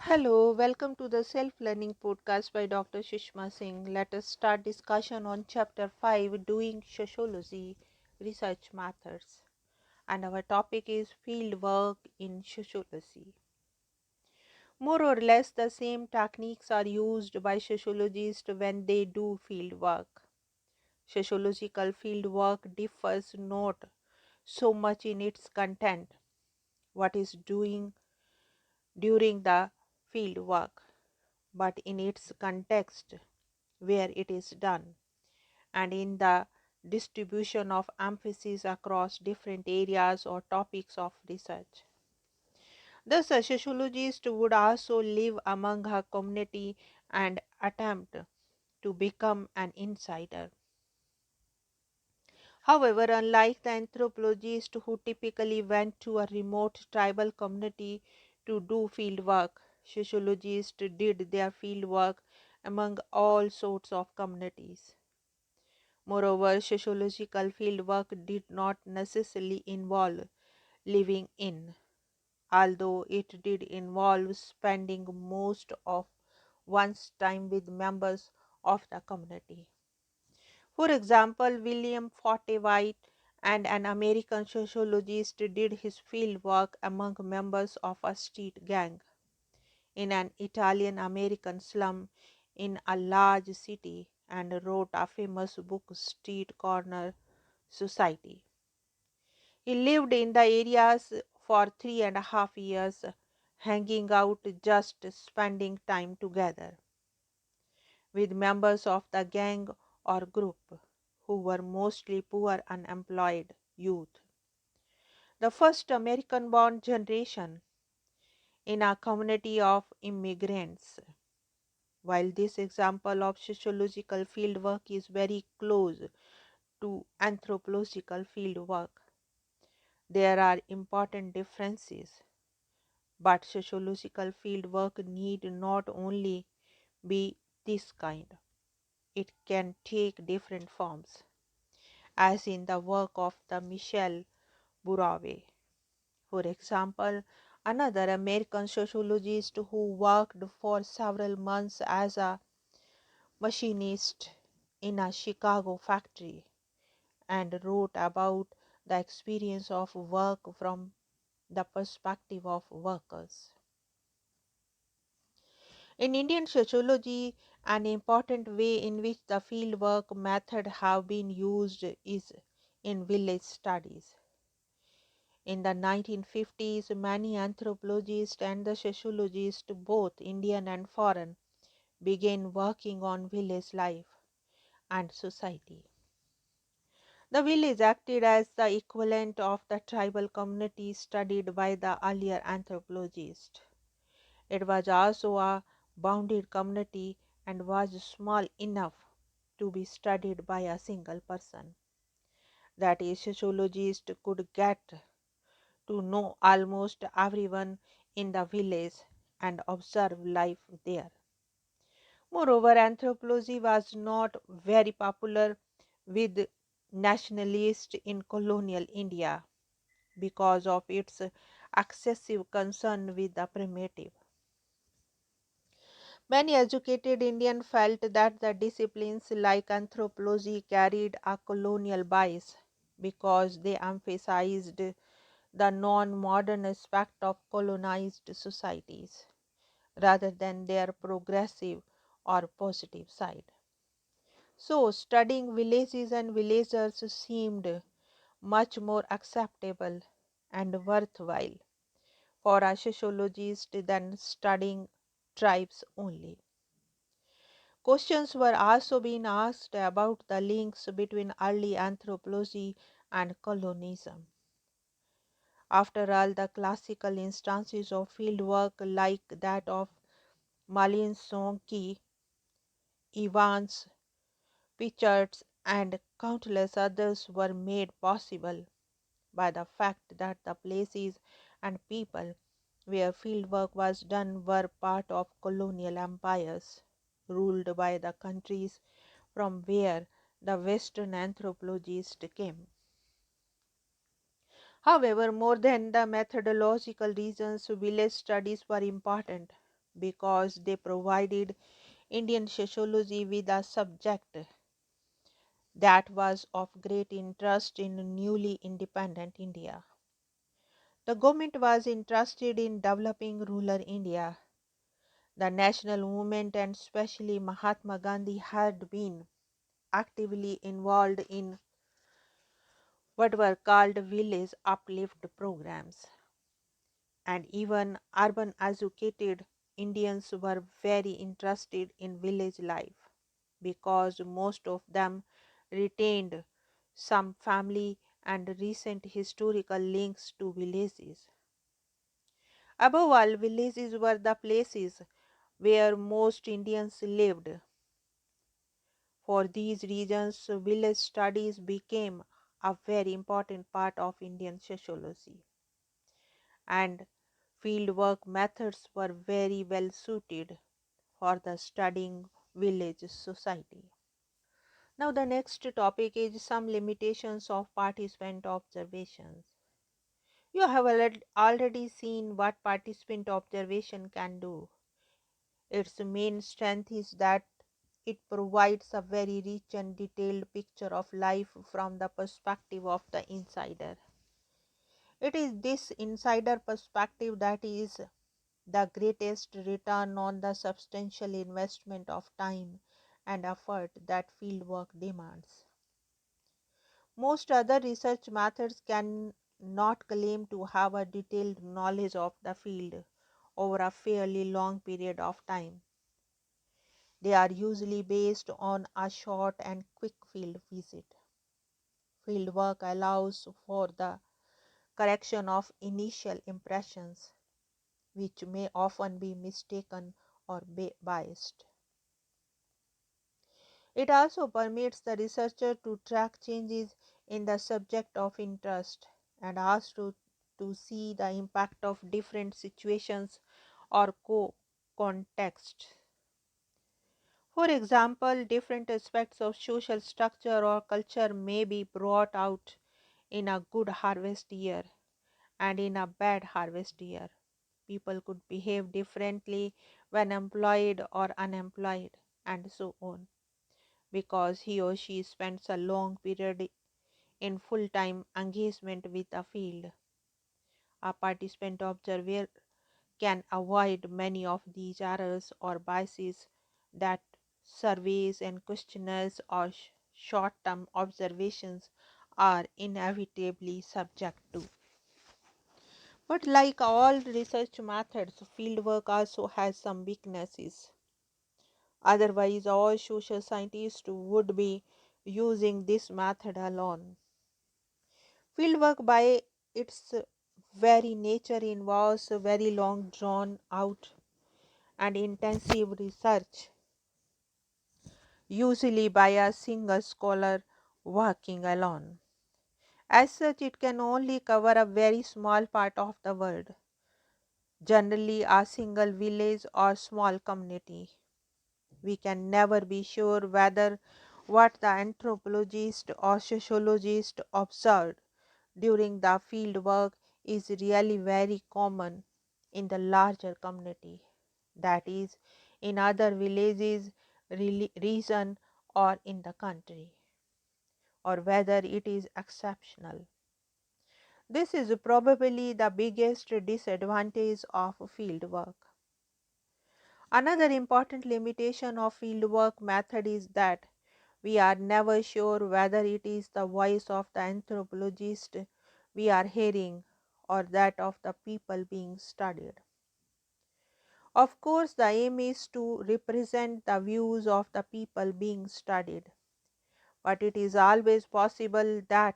Hello, welcome to the Self Learning Podcast by Dr. Sushma Singh. Let us start discussion on Chapter 5 Doing Sociology Research Methods. And our topic is Field Work in Sociology. More or less, the same techniques are used by sociologists when they do field work. Sociological field work differs not so much in its content, what is doing during the field work, but in its context where it is done, and in the distribution of emphasis across different areas or topics of research. Thus, a sociologist would also live among her community and attempt to become an insider. However, unlike the anthropologist who typically went to a remote tribal community to do field work, sociologists did their field work among all sorts of communities. Moreover, sociological fieldwork did not necessarily involve living in, although it did involve spending most of one's time with members of the community. For example, William Forte White and an American sociologist did his fieldwork among members of a street gang in an Italian American slum in a large city and wrote a famous book, Street Corner Society. He lived in the areas for 3.5 years, hanging out, just spending time together with members of the gang or group who were mostly poor, unemployed youth. The first American born generation in a community of immigrants. While this example of sociological fieldwork is very close to anthropological fieldwork, there are important differences, but sociological fieldwork need not only be this kind. It can take different forms, as in the work of the Michel Burawe. For example, another American sociologist who worked for several months as a machinist in a Chicago factory and wrote about the experience of work from the perspective of workers. In Indian sociology, an important way in which the fieldwork method have been used is in village studies. In the 1950s, many anthropologists and the sociologists, both Indian and foreign, began working on village life and society. The village acted as the equivalent of the tribal community studied by the earlier anthropologists. It was also a bounded community and was small enough to be studied by a single person. That is, sociologists could get to know almost everyone in the village and observe life there. Moreover, anthropology was not very popular with nationalists in colonial India because of its excessive concern with the primitive. Many educated Indians felt that the disciplines like anthropology carried a colonial bias because they emphasized the non modern aspect of colonized societies rather than their progressive or positive side. So, studying villages and villagers seemed much more acceptable and worthwhile for a sociologist than studying tribes only. Questions were also being asked about the links between early anthropology and colonialism. After all, the classical instances of fieldwork like that of Malin Sonki, Evans, Pichards, and countless others were made possible by the fact that the places and people where fieldwork was done were part of colonial empires ruled by the countries from where the Western anthropologists came. However, more than the methodological reasons, village studies were important. because they provided Indian sociology with a subject that was of great interest in newly independent India. The government was interested in developing rural India. The national movement and especially Mahatma Gandhi had been actively involved in what were called village uplift programs, and even urban educated Indians were very interested in village life because most of them retained some family and recent historical links to villages. Above all, villages were the places where most Indians lived. For these reasons, village studies became a very important part of Indian sociology, and fieldwork methods were very well suited for the studying village society. Now, the next topic is some limitations of participant observations. You have already seen what participant observation can do. Its main strength is that it provides a very rich and detailed picture of life from the perspective of the insider. It is this insider perspective that is the greatest return on the substantial investment of time and effort that fieldwork demands. Most other research methods can not claim to have a detailed knowledge of the field over a fairly long period of time. They are usually based on a short and quick field visit. Fieldwork allows for the correction of initial impressions, which may often be mistaken or biased. It also permits the researcher to track changes in the subject of interest and to see the impact of different situations or contexts. For example, different aspects of social structure or culture may be brought out in a good harvest year and in a bad harvest year. People could behave differently when employed or unemployed, and so on, because he or she spends a long period in full time engagement with a field. A participant observer can avoid many of these errors or biases that surveys and questionnaires or short term observations are inevitably subject to. But like all research methods, fieldwork also has some weaknesses. Otherwise, all social scientists would be using this method alone. Fieldwork, by its very nature, involves a very long, drawn out, and intensive research, usually by a single scholar working alone. As such, it can only cover a very small part of the world, generally a single village or small community. We can never be sure whether what the anthropologist or sociologist observed during the field work is really very common in the larger community, that is, in other villages, region, or in the country, or whether it is exceptional. This is probably the biggest disadvantage of field work. Another important limitation of fieldwork method is that we are never sure whether it is the voice of the anthropologist we are hearing or that of the people being studied. Of course, the aim is to represent the views of the people being studied, but it is always possible that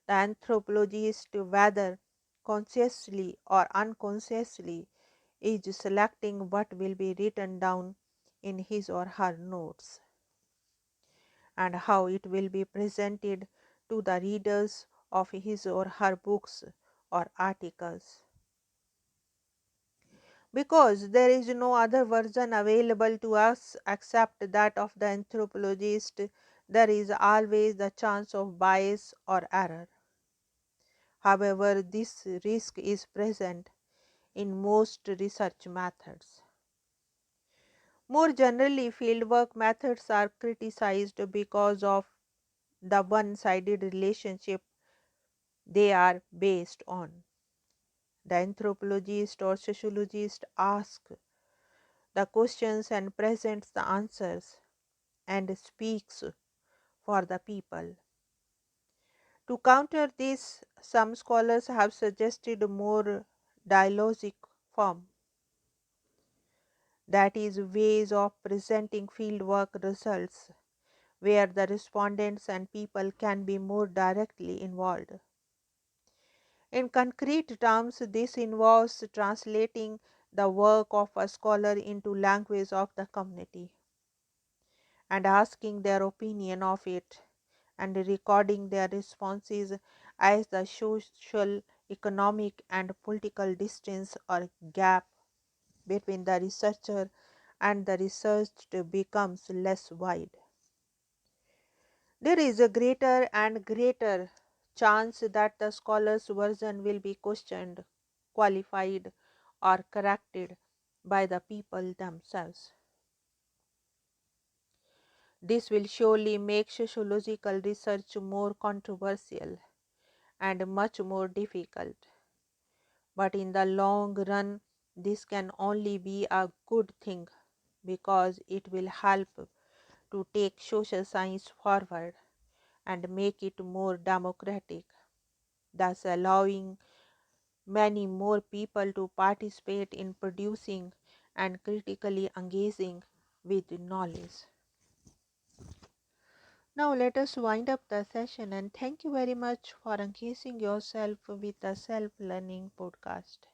the anthropologist, whether consciously or unconsciously, is selecting what will be written down in his or her notes and how it will be presented to the readers of his or her books or articles. Because there is no other version available to us except that of the anthropologist, there is always the chance of bias or error. However, this risk is present in most research methods. More generally, fieldwork methods are criticized because of the one sided relationship they are based on. The anthropologist or sociologist asks the questions and presents the answers and speaks for the people. To counter this, some scholars have suggested a more dialogic form, that is, ways of presenting fieldwork results where the respondents and people can be more directly involved. In concrete terms, this involves translating the work of a scholar into language of the community and asking their opinion of it and recording their responses as the social, economic, and political distance or gap between the researcher and the researched becomes less wide. There is a greater and greater chance that the scholar's version will be questioned, qualified, or corrected by the people themselves. This will surely make sociological research more controversial and much more difficult. But in the long run, this can only be a good thing because it will help to take social science forward and make it more democratic, thus allowing many more people to participate in producing and critically engaging with knowledge. Now, let us wind up the session and thank you very much for engaging yourself with the Self Learning Podcast.